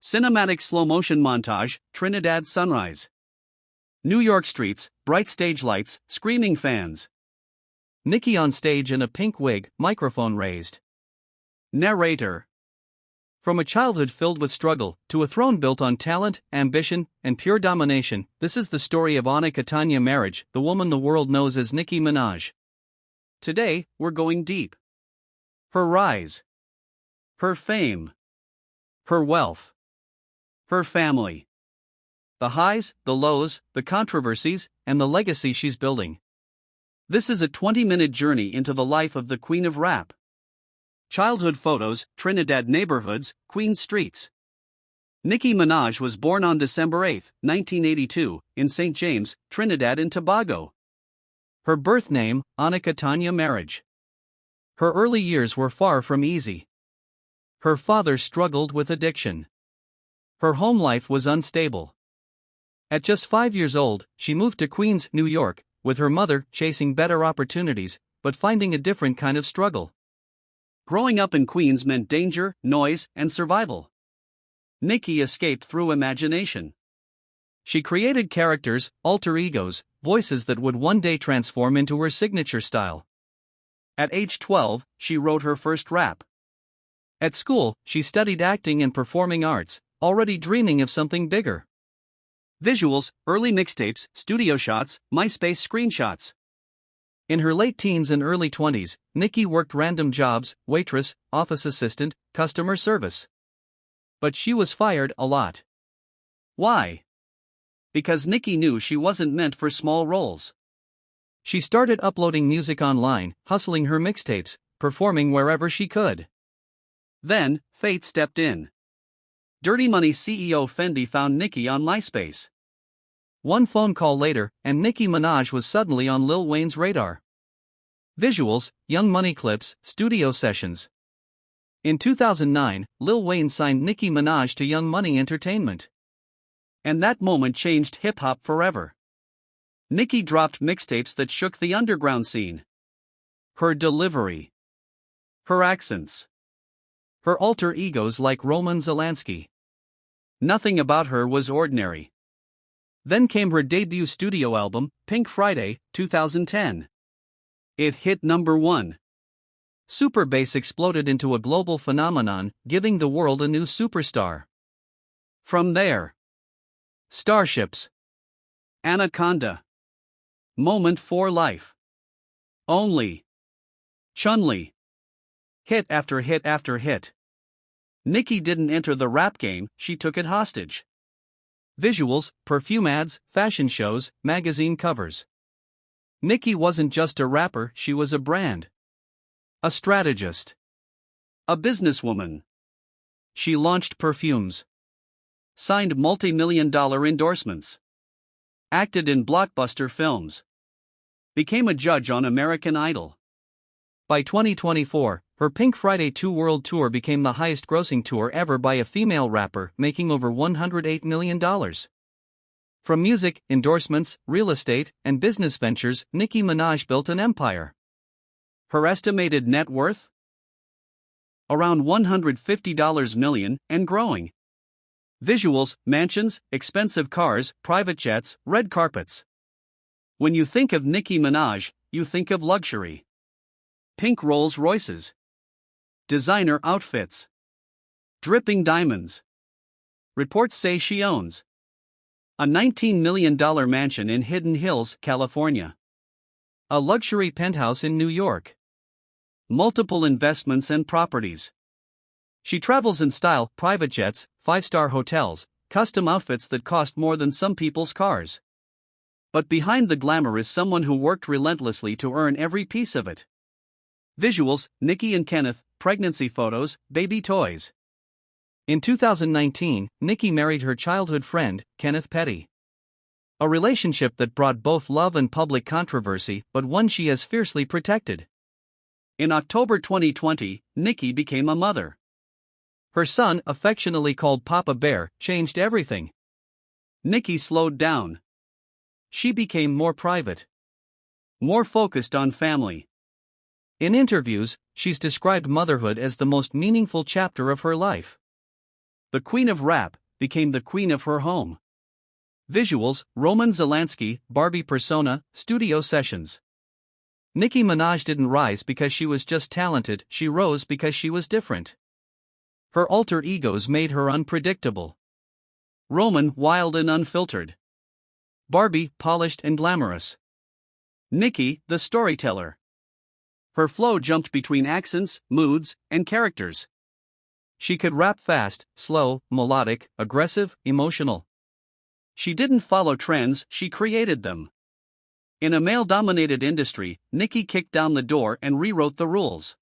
Cinematic slow-motion montage, Trinidad sunrise. New York streets, bright stage lights, screaming fans. Nicki on stage in a pink wig, microphone raised. Narrator. From a childhood filled with struggle, to a throne built on talent, ambition, and pure domination, this is the story of Tanya Marriage, the woman the world knows as Nicki Minaj. Today, we're going deep. Her rise. Her fame. Her wealth. Her family. The highs, the lows, the controversies, and the legacy she's building. This is a 20-minute journey into the life of the Queen of Rap. Childhood photos, Trinidad neighborhoods, Queens streets. Nicki Minaj was born on December 8, 1982, in St. James, Trinidad and Tobago. Her birth name, Tanya Marriage. Her early years were far from easy. Her father struggled with addiction. Her home life was unstable. At just 5 years old, she moved to Queens, New York, with her mother chasing better opportunities, but finding a different kind of struggle. Growing up in Queens meant danger, noise, and survival. Nicki escaped through imagination. She created characters, alter egos, voices that would one day transform into her signature style. At age 12, she wrote her first rap. At school, she studied acting and performing arts, already dreaming of something bigger. Visuals, early mixtapes, studio shots, MySpace screenshots. In her late teens and early 20s, Nicki worked random jobs, waitress, office assistant, customer service. But she was fired a lot. Why? Because Nicki knew she wasn't meant for small roles. She started uploading music online, hustling her mixtapes, performing wherever she could. Then, fate stepped in. Dirty Money CEO Fendi found Nicki on MySpace. One phone call later, and Nicki Minaj was suddenly on Lil Wayne's radar. Visuals, Young Money clips, studio sessions. In 2009, Lil Wayne signed Nicki Minaj to Young Money Entertainment. And that moment changed hip-hop forever. Nicki dropped mixtapes that shook the underground scene. Her delivery. Her accents. Her alter egos like Roman Zelensky. Nothing about her was ordinary. Then came her debut studio album, Pink Friday, 2010. It hit number 1. Super bass exploded into a global phenomenon, giving the world a new superstar. From there, Starships, Anaconda, Moment for Life, Only, Chun-Li. Hit after hit after hit. Nicki didn't enter the rap game, she took it hostage. Visuals, perfume ads, fashion shows, magazine covers. Nicki wasn't just a rapper, she was a brand. A strategist. A businesswoman. She launched perfumes. Signed multi-million-dollar endorsements. Acted in blockbuster films. Became a judge on American Idol. By 2024, her Pink Friday 2 World Tour became the highest-grossing tour ever by a female rapper, making over $108 million. From music, endorsements, real estate, and business ventures, Nicki Minaj built an empire. Her estimated net worth? Around $150 million, and growing. Visuals, mansions, expensive cars, private jets, red carpets. When you think of Nicki Minaj, you think of luxury. Pink Rolls Royces. Designer outfits. Dripping diamonds. Reports say she owns a $19 million mansion in Hidden Hills, California. A luxury penthouse in New York. Multiple investments and properties. She travels in style, private jets, 5-star hotels, custom outfits that cost more than some people's cars. But behind the glamour is someone who worked relentlessly to earn every piece of it. Visuals, Nicki and Kenneth, pregnancy photos, baby toys. In 2019, Nicki married her childhood friend, Kenneth Petty. A relationship that brought both love and public controversy, but one she has fiercely protected. In October 2020, Nicki became a mother. Her son, affectionately called Papa Bear, changed everything. Nicki slowed down. She became more private. More focused on family. In interviews, she's described motherhood as the most meaningful chapter of her life. the queen of rap, became the queen of her home. Visuals: Roman Zelensky, Barbie persona, studio sessions. Nicki Minaj didn't rise because she was just talented, she rose because she was different. Her alter egos made her unpredictable. Roman, wild and unfiltered. Barbie, polished and glamorous. Nicki, the storyteller. Her flow jumped between accents, moods, and characters. She could rap fast, slow, melodic, aggressive, emotional. She didn't follow trends, she created them. In a male-dominated industry, Nicki kicked down the door and rewrote the rules.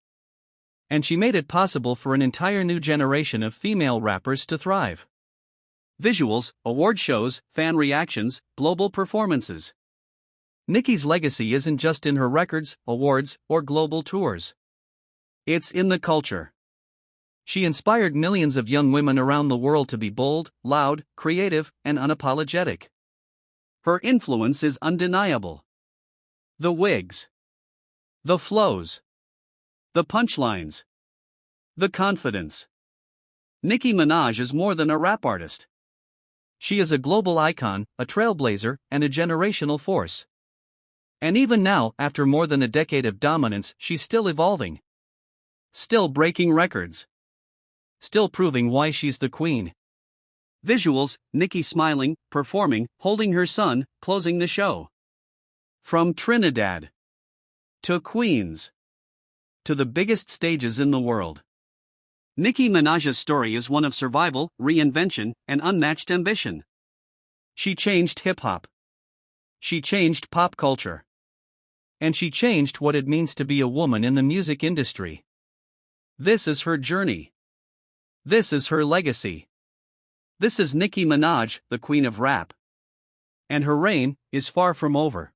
And she made it possible for an entire new generation of female rappers to thrive. Visuals: award shows, fan reactions, global performances. Nicki's legacy isn't just in her records, awards, or global tours. It's in the culture. She inspired millions of young women around the world to be bold, loud, creative, and unapologetic. Her influence is undeniable. The wigs. The flows. The punchlines. The confidence. Nicki Minaj is more than a rap artist. She is a global icon, a trailblazer, and a generational force. And even now, after more than a decade of dominance, she's still evolving. Still breaking records. Still proving why she's the queen. Visuals: Nicki smiling, performing, holding her son, closing the show. From Trinidad to Queens to the biggest stages in the world. Nicki Minaj's story is one of survival, reinvention, and unmatched ambition. She changed hip-hop. She changed pop culture. And she changed what it means to be a woman in the music industry. This is her journey. This is her legacy. This is Nicki Minaj, the queen of rap. And her reign is far from over.